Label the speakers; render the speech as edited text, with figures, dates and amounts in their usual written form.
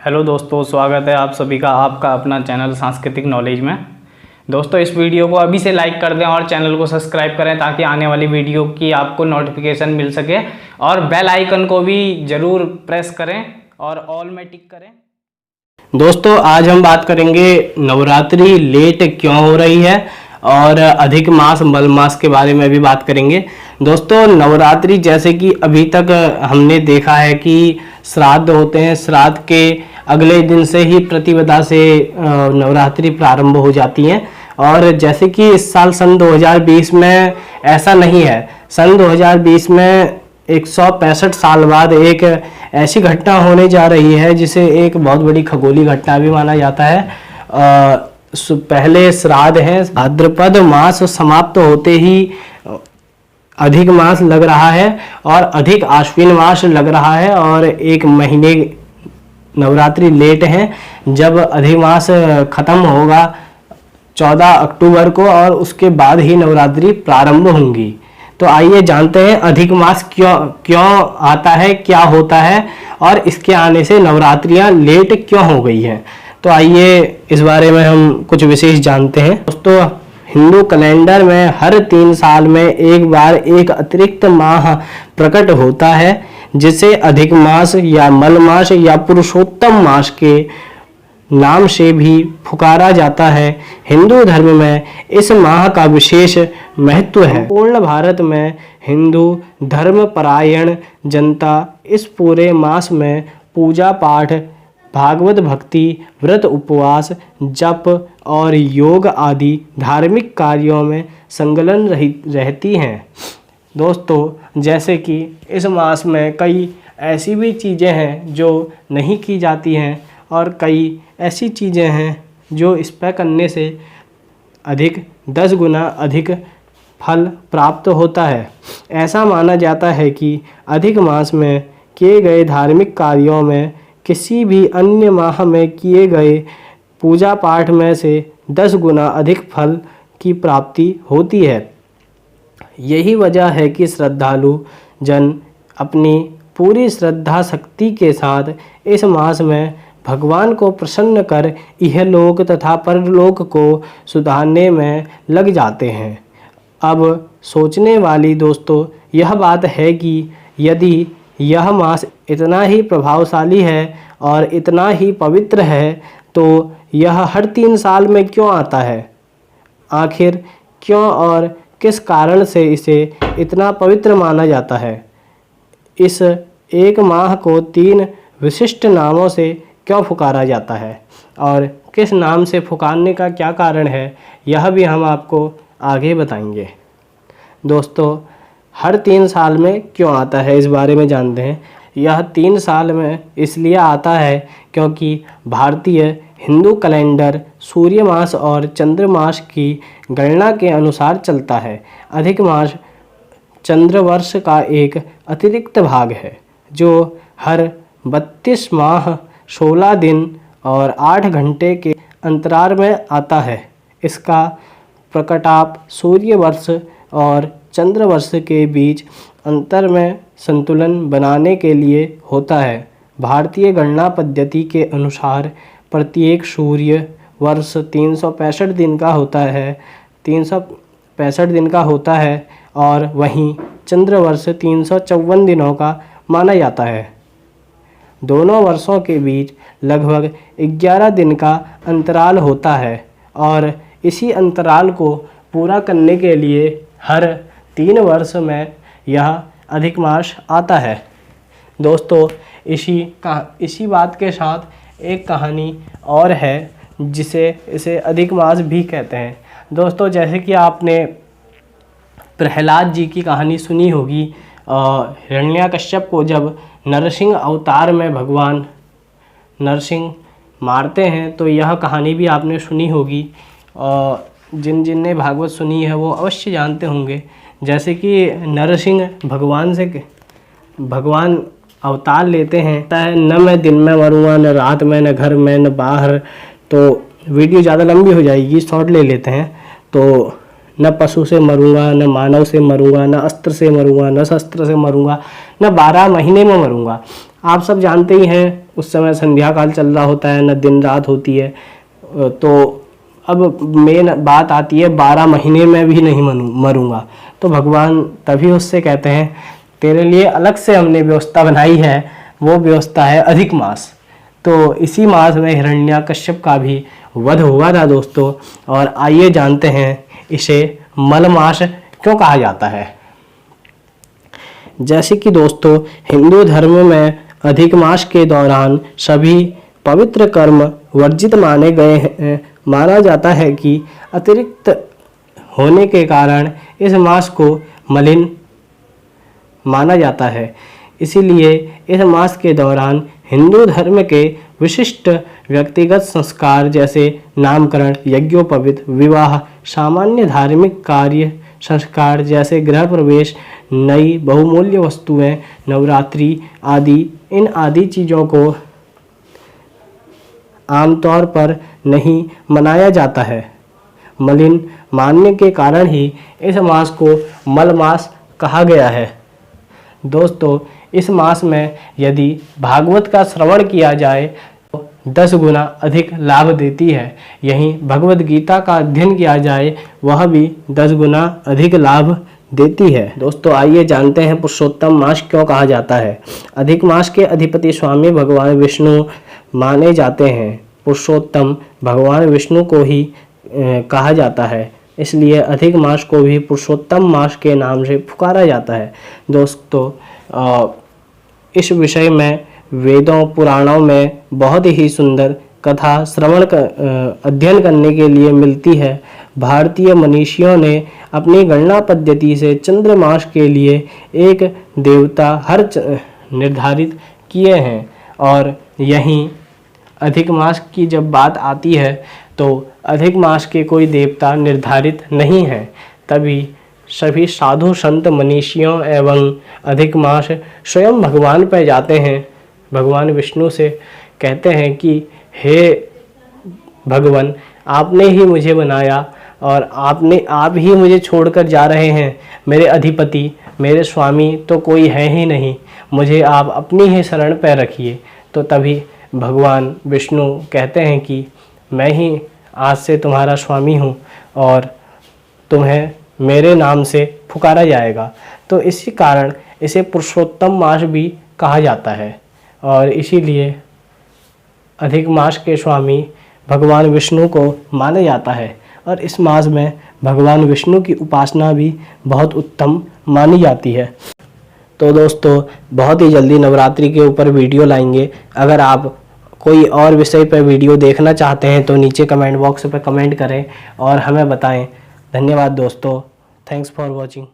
Speaker 1: Hello दोस्तों, स्वागत है आप सभी का आपका अपना चैनल सांस्कृतिक नॉलेज में। दोस्तों, इस वीडियो को अभी से लाइक कर दें और चैनल को सब्सक्राइब करें ताकि आने वाली वीडियो की आपको नोटिफिकेशन मिल सके, और बेल आइकन को भी ज़रूर प्रेस करें और ऑल में टिक करें। दोस्तों, आज हम बात करेंगे नवरात्रि लेट क्यों हो रही है और अधिक मास मल मास के बारे में भी बात करेंगे। दोस्तों, नवरात्रि जैसे कि अभी तक हमने देखा है कि श्राद्ध होते हैं, श्राद्ध के अगले दिन से ही प्रतिपदा से नवरात्रि प्रारंभ हो जाती हैं। और जैसे कि इस साल सन 2020 में ऐसा नहीं है। सन 2020 में 165 साल बाद एक ऐसी घटना होने जा रही है जिसे एक बहुत बड़ी खगोलीय घटना भी माना जाता है। पहले श्राद्ध है, भाद्रपद मास समाप्त होते ही अधिक मास लग रहा है और अधिक आश्विन मास लग रहा है, और एक महीने नवरात्रि लेट है। जब अधिक मास खत्म होगा 14 अक्टूबर को, और उसके बाद ही नवरात्रि प्रारंभ होंगी। तो आइए जानते हैं अधिक मास क्यों आता है, क्या होता है, और इसके आने से नवरात्रियां लेट क्यों हो गई हैं। तो आइए इस बारे में हम कुछ विशेष जानते हैं। दोस्तों, हिंदू कैलेंडर में हर 3 साल में एक बार एक अतिरिक्त माह प्रकट होता है, जिसे अधिक मास या मल मास या पुरुषोत्तम मास के नाम से भी पुकारा जाता है। हिंदू धर्म में इस माह का विशेष महत्व है। पूर्ण भारत में हिंदू धर्मपरायण जनता इस पूरे मास में पूजा पाठ, भागवत भक्ति, व्रत उपवास, जप और योग आदि धार्मिक कार्यों में संलग्न रहती हैं। दोस्तों, जैसे कि इस मास में कई ऐसी भी चीज़ें हैं जो नहीं की जाती हैं, और कई ऐसी चीज़ें हैं जो इस पर करने से अधिक 10 गुना अधिक फल प्राप्त होता है। ऐसा माना जाता है कि अधिक मास में किए गए धार्मिक कार्यों में किसी भी अन्य माह में किए गए पूजा पाठ में से 10 गुना अधिक फल की प्राप्ति होती है। यही वजह है कि श्रद्धालु जन अपनी पूरी श्रद्धा शक्ति के साथ इस मास में भगवान को प्रसन्न कर इहलोक तथा परलोक को सुधारने में लग जाते हैं। अब सोचने वाली दोस्तों यह बात है कि यदि यह मास इतना ही प्रभावशाली है और इतना ही पवित्र है, तो यह हर 3 साल में क्यों आता है? आखिर क्यों और किस कारण से इसे इतना पवित्र माना जाता है? इस एक माह को 3 विशिष्ट नामों से क्यों पुकारा जाता है, और किस नाम से पुकारने का क्या कारण है, यह भी हम आपको आगे बताएंगे। दोस्तों, हर 3 साल में क्यों आता है, इस बारे में जानते हैं। यह 3 साल में इसलिए आता है क्योंकि भारतीय हिंदू कैलेंडर सूर्य मास और चंद्र मास की गणना के अनुसार चलता है। अधिक मास चंद्र वर्ष का एक अतिरिक्त भाग है जो हर 32 माह 16 दिन और 8 घंटे के अंतराल में आता है। इसका प्रकटाप सूर्य वर्ष और चंद्र वर्ष के बीच अंतर में संतुलन बनाने के लिए होता है। भारतीय गणना पद्धति के अनुसार प्रत्येक सूर्य वर्ष 365 दिन का होता है 365 दिन का होता है, और वहीं चंद्र वर्ष 354 दिनों का माना जाता है। दोनों वर्षों के बीच लगभग 11 दिन का अंतराल होता है, और इसी अंतराल को पूरा करने के लिए हर 3 वर्ष में यह अधिक मास आता है। दोस्तों, इसी बात के साथ एक कहानी और है इसे अधिक मास भी कहते हैं। दोस्तों, जैसे कि आपने प्रहलाद जी की कहानी सुनी होगी। हिरण्याकश्यप को जब नरसिंह अवतार में भगवान नरसिंह मारते हैं, तो यह कहानी भी आपने सुनी होगी। जिन ने भागवत सुनी है वो अवश्य जानते होंगे। जैसे कि नरसिंह भगवान अवतार लेते हैं, न मैं दिन में मरूंगा, न रात में, न घर में, न बाहर। तो वीडियो ज़्यादा लंबी हो जाएगी, शॉर्ट ले लेते हैं। तो न पशु से मरूंगा, न मानव से मरूंगा, न अस्त्र से मरूंगा, न शस्त्र से मरूंगा, न 12 महीने में मरूंगा। आप सब जानते ही हैं उस समय संध्या काल चल रहा होता है, न दिन रात होती है। तो अब मेन बात आती है 12 महीने में भी नहीं मरूंगा। तो भगवान तभी उससे कहते हैं तेरे लिए अलग से हमने व्यवस्था बनाई है, वो व्यवस्था है अधिक मास। तो इसी मास में हिरण्याकश्यप का भी वध हुआ था दोस्तों। और आइए जानते हैं इसे मल मास क्यों कहा जाता है। जैसे कि दोस्तों हिंदू धर्म में अधिक मास के दौरान सभी पवित्र कर्म वर्जित माने गए हैं। माना जाता है कि अतिरिक्त होने के कारण इस मास को मलिन माना जाता है। इसीलिए इस मास के दौरान हिंदू धर्म के विशिष्ट व्यक्तिगत संस्कार जैसे नामकरण, यज्ञोपवीत, विवाह, सामान्य धार्मिक कार्य संस्कार जैसे गृह प्रवेश, नई बहुमूल्य वस्तुएं, नवरात्रि आदि, इन आदि चीज़ों को आमतौर पर नहीं मनाया जाता है। मलिन मानने के कारण ही इस मास को मल मास कहा गया है। दोस्तों इस मास में यदि भागवत का श्रवण किया जाए तो 10 गुना अधिक लाभ देती है। यहीं भगवद गीता का अध्ययन किया जाए वह भी 10 गुना अधिक लाभ देती है। दोस्तों आइए जानते हैं पुरुषोत्तम मास क्यों कहा जाता है। अधिक मास के अधिपति स्वामी भगवान विष्णु माने जाते हैं। पुरुषोत्तम भगवान विष्णु को ही कहा जाता है, इसलिए अधिक मास को भी पुरुषोत्तम मास के नाम से पुकारा जाता है। दोस्तों इस विषय में वेदों पुराणों में बहुत ही सुंदर कथा श्रवण अध्ययन करने के लिए मिलती है। भारतीय मनीषियों ने अपनी गणना पद्धति से चंद्र मास के लिए एक देवता हर निर्धारित किए हैं। और यहीं अधिक मास की जब बात आती है तो अधिक मास के कोई देवता निर्धारित नहीं है, तभी सभी साधु संत मनीषियों एवं अधिक मास स्वयं भगवान पर जाते हैं। भगवान विष्णु से कहते हैं कि हे भगवान, आपने ही मुझे बनाया और आप ही मुझे छोड़कर जा रहे हैं। मेरे अधिपति, मेरे स्वामी तो कोई है ही नहीं, मुझे आप अपनी ही शरण पर रखिए। तो तभी भगवान विष्णु कहते हैं कि मैं ही आज से तुम्हारा स्वामी हूँ और तुम्हें मेरे नाम से पुकारा जाएगा। तो इसी कारण इसे पुरुषोत्तम मास भी कहा जाता है और इसीलिए अधिक मास के स्वामी भगवान विष्णु को माना जाता है। और इस मास में भगवान विष्णु की उपासना भी बहुत उत्तम मानी जाती है। तो दोस्तों बहुत ही जल्दी नवरात्रि के ऊपर वीडियो लाएंगे। अगर आप कोई और विषय पर वीडियो देखना चाहते हैं तो नीचे कमेंट बॉक्स पर कमेंट करें और हमें बताएं। धन्यवाद दोस्तों, थैंक्स फॉर वॉचिंग।